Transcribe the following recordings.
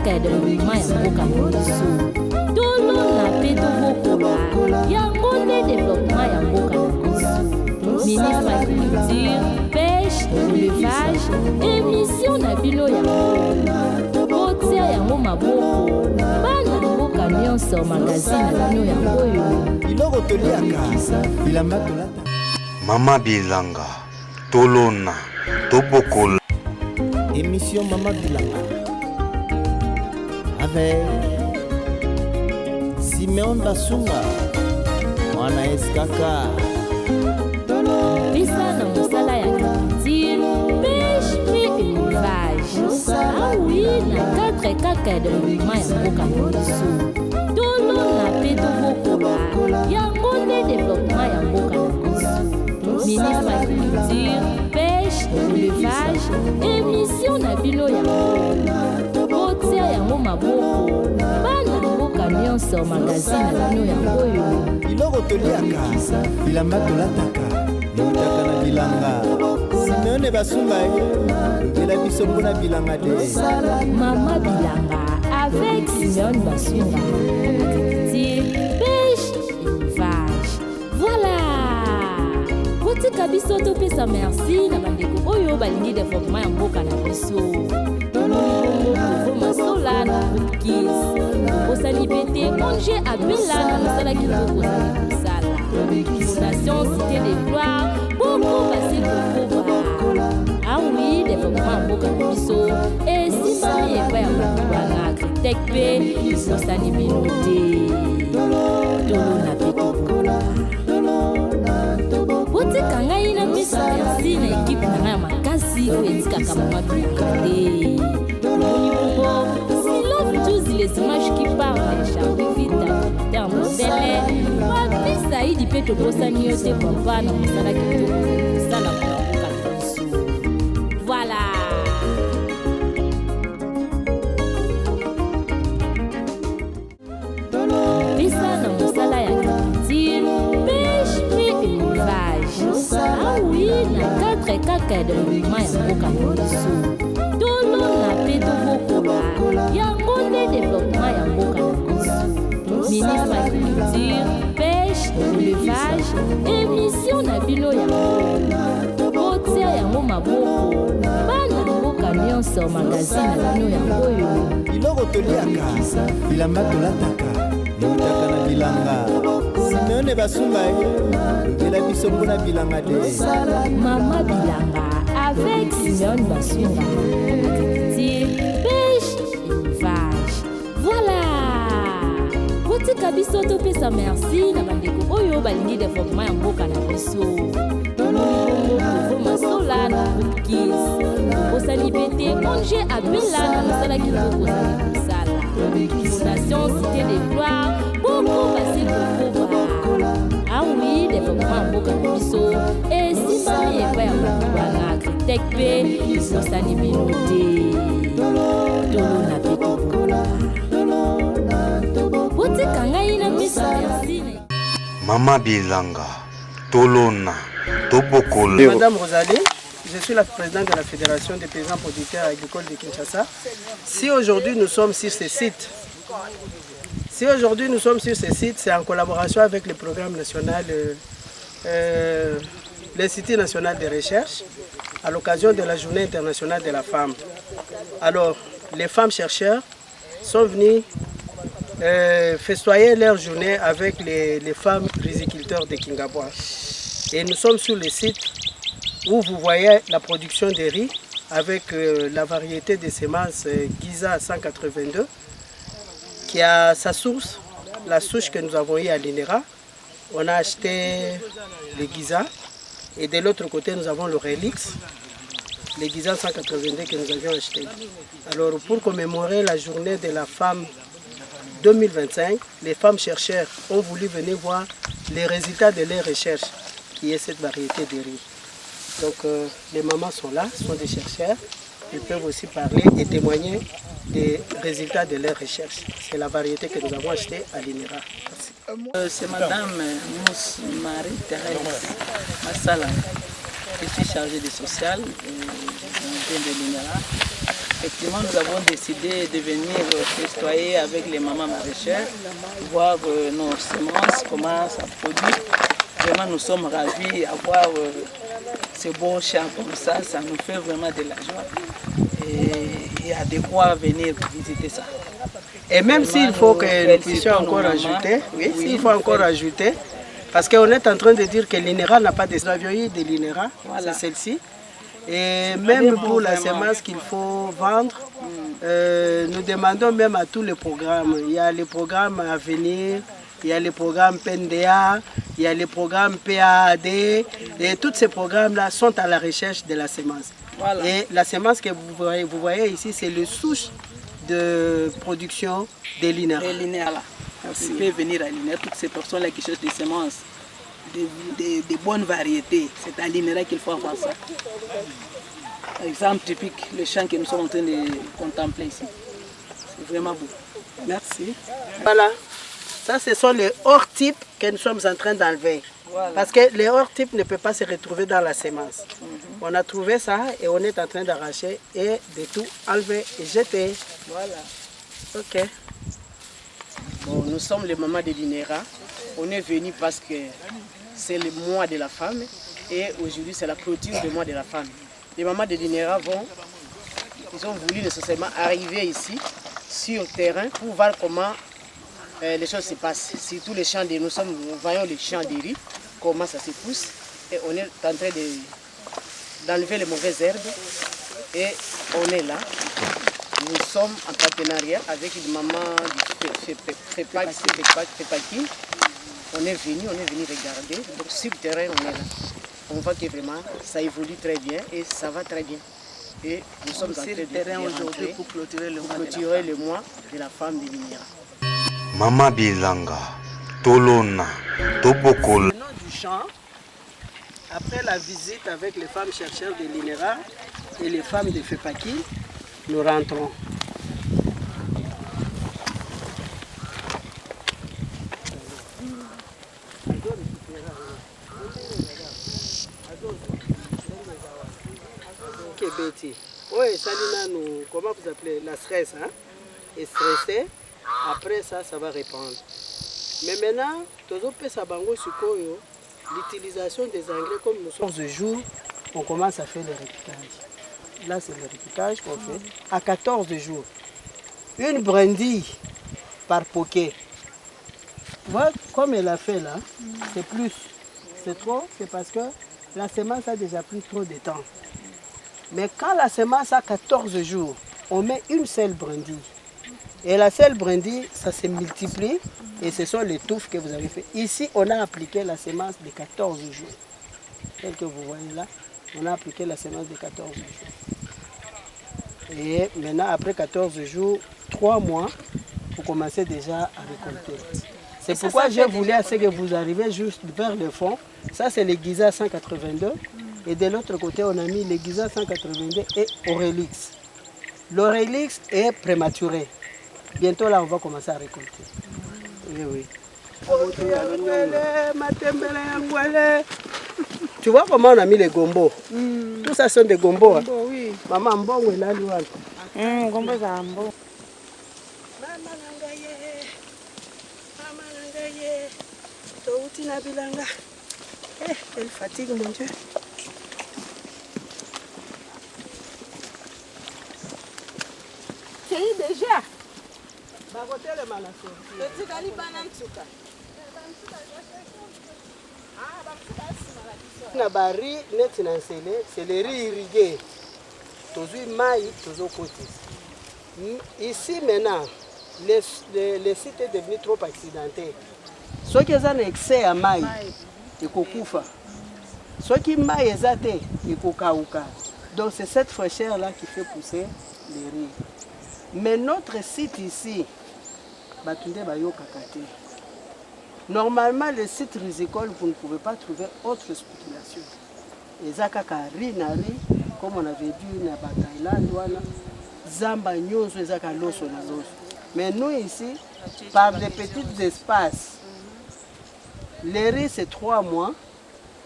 kaka ya développement ya mboka na biso tolona mpe tobokola yango nde développement ya mboka na biso. Ministre agriculture, pêche, élevage, émission na bino yango botia yango maboko bana mboka nyonso magazine na bino yango oyo biloko toliaka bilamba tolata. Mama Bilanga tolona tobokola Émission Mama Bilanga avec Simeon Basunga Mwana Eskaka pesa na mosala ya agriculture, pêche mpe élevage. Ah oui, na cadre kaka ya développement ya mboka na biso tolona mpe tobokola yango nde développement ya mboka na biso. Ministre agriculture, pêche, élevage, émission na bino yango botia yango maboko bana mboka nyonso magazine na bino yango oyo biloko toliaka bilamba tolataka neutaka na bilanga Simeone Basunga lobela biso mpona bilanga de Mama Bilanga avec Simeon Basunga agriculture, pêche, élevage. Voilà botika biso topesa merci na bandeko oyo balingi développement ya mboka na biso Provo Masola na Kis bosani pete onge abela na mosala kitoko ozali kosala Fondation Cité de Gloire boko basi kokoba. Ah oui, développement ya mboka na biso esimbami epai ya bato wana agritec mpe bosani bino te tolona mpe tokola botika ngai na misa merci na ekipe na ngai ya makasi oyo etikaka Mama Bilanga te moni bongo silof tous les images qui parlent de Charles Vita ter modele bapesa idi mpe tobosani yo te papa na mosala kitoko kosala mona mboka na biso. Voilà pesa na mosala ya agriculture, pêche mpe élevage. Ah oui, na cadre kaka ya développement ya mboka na biso tolona mpe tobokola yango nde développement ya mboka na biso. Ministre agriculture, pêche, élevage, émission na bino yango botia yango maboko bana mboka nyonso magazine na bino yango oyo biloko toliaka bilamba tolataka neutaka na bilanga Simeone Basunga lobela biso mpona bilanga de Mama Bilanga avec Simeon Basunga agriculture, pêche, élevage. Voilà botika biso topesa merci na bandeko oyo balingi développement ya mboka na biso Provo Masola na Kis bosani pete onge abela na mosala kitoko ozali kosala Fondation Cité de Gloire boko basi kokoba. Ah oui, développement ya mboka na biso esimbami epai ya bato wana agritec mpe bosani bino te tolona mpe tokola botika ngai na misa merci. Mama Bilanga tolona tobokola. Madame Rosalie, je suis la présidente de la Fédération des paysans producteurs agricoles de Kinshasa. Si aujourd'hui nous sommes sur ce site, c'est en collaboration avec le programme national, l'Institut national de recherche, à l'occasion de la Journée internationale de la femme. Alors, les femmes chercheurs sont venues festoyer leur journée avec les femmes riziculteurs de Kingabwa. Et nous sommes sur le site où vous voyez la production de riz avec la variété de semences Giza 182 qui a sa source, la souche que nous avons eue à l'INERA. On a acheté le Giza et de l'autre côté nous avons le Relix, le Giza 182 que nous avions acheté. Alors pour commémorer la journée de la femme 2025, les femmes chercheurs ont voulu venir voir les résultats de leurs recherches, qui est cette variété de riz. Donc les mamans sont là, sont des chercheurs, ils peuvent aussi parler et témoigner des résultats de leurs recherches. C'est la variété que nous avons achetée à l'INERA. C'est Madame Marie-Thérèse Massala. Je suis chargée du social de l'INERA. Effectivement, nous avons décidé de venir festoyer avec les mamans maraîchères, voir nos semences, comment ça produit. Vraiment, nous sommes ravis d'avoir ce beau champ comme ça. Ça nous fait vraiment de la joie. Et à de quoi venir visiter ça. Et même s'il faut que nous puissions encore ajouter, oui, s'il faut encore ajouter, parce qu'on est en train de dire que l'INERA n'a pas des avions de l'INERA, voilà. C'est celle-ci. Et même pour la semence qu'il faut vendre, nous demandons même à tous les programmes. Il y a les programmes à venir, il y a les programmes PNDA, il y a les programmes PAD, et tous ces programmes-là sont à la recherche de la semence. Voilà. Et la semence que vous voyez ici, c'est le souche de production de l'INERA. Vous pouvez venir à l'INERA, toutes ces personnes-là qui cherchent des semences, de bonnes variétés, c'est à l'INERA qu'il faut avoir ça. Exemple typique, le champ que nous sommes en train de contempler ici. C'est vraiment beau. Merci. Voilà, ça ce sont les hors-types que nous sommes en train d'enlever. Voilà. Parce que les hors-types ne peuvent pas se retrouver dans la semence. On a trouvé ça et on est en train d'arracher et de tout enlever et jeter. Voilà. Ok. Bon, nous sommes les mamans de l'INERA. On est venus parce que c'est le mois de la femme et aujourd'hui c'est la clôture du mois de la femme. Les mamans de l'INERA ils ont voulu nécessairement arriver ici sur le terrain pour voir comment les choses se passent. Surtout les champs nous voyons les champs de riz, comment ça se pousse et on est en train d'enlever les mauvaises herbes et on est là. Nous sommes en partenariat avec une maman du FEPAKI. On est venu regarder. Donc sur le terrain, on est là. On voit que vraiment ça évolue très bien et ça va très bien. Et nous sommes en train de terrain aujourd'hui pour clôturer le mois de la femme de l'INERA. Mama Bilanga, Tolona, Tobokol. Le nom du champ, après la visite avec les femmes chercheurs de l'INERA et les femmes de FEPAKI, nous rentrons. Ok Betty. Oui, Salina, nous, comment vous appelez? La stress, hein? Et stressé, après ça, ça va répandre. Mais maintenant, l'utilisation des engrais, comme nous sommes ce jour, on commence à faire le répliquage. Là, c'est le répliquage qu'on fait à 14 jours. Une brindille par poquet. Voilà, comme elle a fait là, c'est plus. C'est trop, c'est parce que la semence a déjà pris trop de temps. Mais quand la semence a 14 jours, on met une seule brindille. Et la seule brindille, ça se multiplie et ce sont les touffes que vous avez fait. Ici, on a appliqué la semence de 14 jours. Tel que vous voyez là, on a appliqué la semence de 14 jours. Et maintenant, après 14 jours, 3 mois, vous commencez déjà à récolter. C'est pourquoi je voulais à ce que vous arrivez juste vers le fond. Ça, c'est le Giza 182. Et de l'autre côté, on a mis le Giza 182 et Aurélix. L'Aurélix est prématuré. Bientôt, là, on va commencer à récolter. Oui, oui. Tu vois comment on a mis les gombos? Tout ça sont des gombos. Hein? Oui. Maman, mbongo est là, lui. Gombo zambo. Maman nangaye. Maman nangaye. Touti na bilanga. Eh, elle fatigue, mon Dieu. C'est déjà. Bagotele malaso. Etikali bana ntuka. Na bari neti na nsele, c'est le riz irrigué. Tozui mai, tozo kotis. Ici maintenant, le site est devenu trop accidenté. Ceux qui ont un excès à mai, ils kokufa. Ceux qui mai ezate, ils kokauka. Donc c'est cette fraîcheur là qui fait pousser les riz. Mais notre site ici, Batunde Bayo Kakate. Normalement, le site risicole, vous ne pouvez pas trouver autre spéculation. Les akakari nari, comme on avait dit, na Thaïlande, Zamba Nyonso, les akaloso na loso. Mais nous ici, par des petits espaces, les riz c'est 3 mois,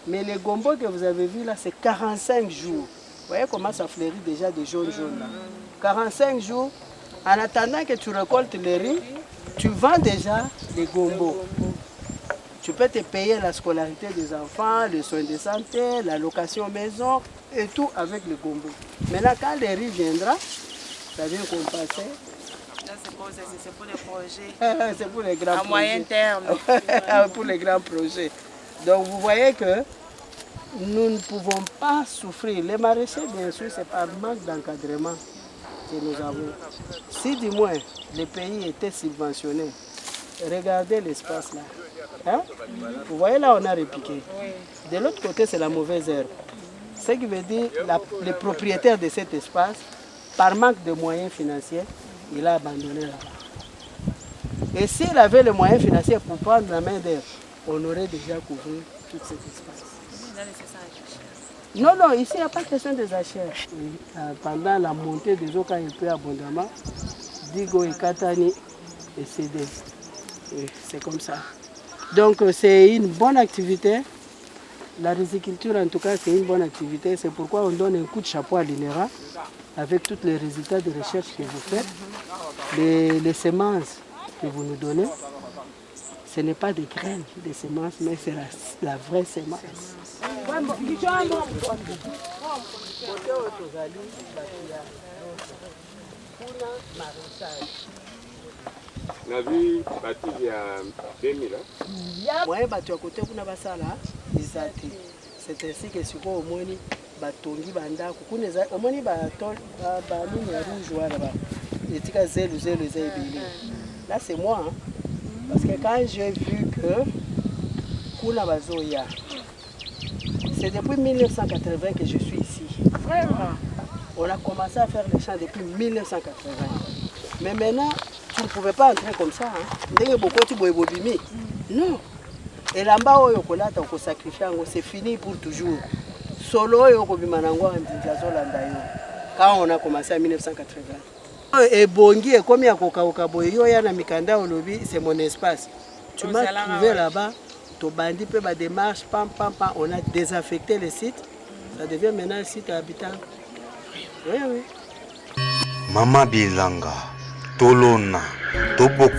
mais les gombos que vous avez vus là, c'est 45 jours. voyez comment ça fleurit déjà des jaunes là. 45 jours, en attendant que tu récoltes les riz, tu vends déjà les gombos. Tu peux te payer la scolarité des enfants, les soins de santé, la location maison et tout avec le gombo. Maintenant, quand les riz viendra, ça vient compenser. C'est pour les projets. C'est pour les grands projets. À moyen terme. Pour les grands projets. Donc vous voyez que nous ne pouvons pas souffrir. Les maraîchers, bien sûr, c'est par manque d'encadrement que nous avons. Si du moins les pays étaient subventionnés, regardez l'espace là. Hein? Vous voyez là, on a repiqué. De l'autre côté, c'est la mauvaise herbe. Ce qui veut dire les propriétaires de cet espace, par manque de moyens financiers, il a abandonné là-bas. Et s'il avait les moyens financiers pour prendre la main d'herbe, on aurait déjà couvert tout cet espace. Non, ici, il n'y a pas question des achats. Pendant la montée des eaux, quand il pleut abondamment, Digo et Katani est cédé. C'est comme ça. Donc, c'est une bonne activité. La riziculture, en tout cas, c'est une bonne activité. C'est pourquoi on donne un coup de chapeau à l'INERA avec tous les résultats de recherche que vous faites. Les semences que vous nous donnez, ce n'est pas des graines de semences, mais c'est la vraie semence. Na vu bâti ya 2000 moyen bato ya kote kuna basala eza te. C'est ainsi que sikoyo omoni batongi bandako kuna omoni banini ya rouge wana etika zelu eza ebele. Là c'est moi hein? Parce que quand j'ai vu que kuna bazoya, c'est depuis 1980 que je suis ici. Vraiment. On a commencé à faire les champs depuis 1980. Mais maintenant, tu ne pouvais pas entrer comme ça. Non. Et là-bas, c'est fini pour toujours. Solo, quand on a commencé en 1980. Et Bongi, comme il y a c'est mon espace. Tu m'as trouvé là-bas, tu bandit peu ma démarche, on a désaffecté le site. Ça devient maintenant un site habitant. Oui. Mama Bilanga, Tolona, Toboko.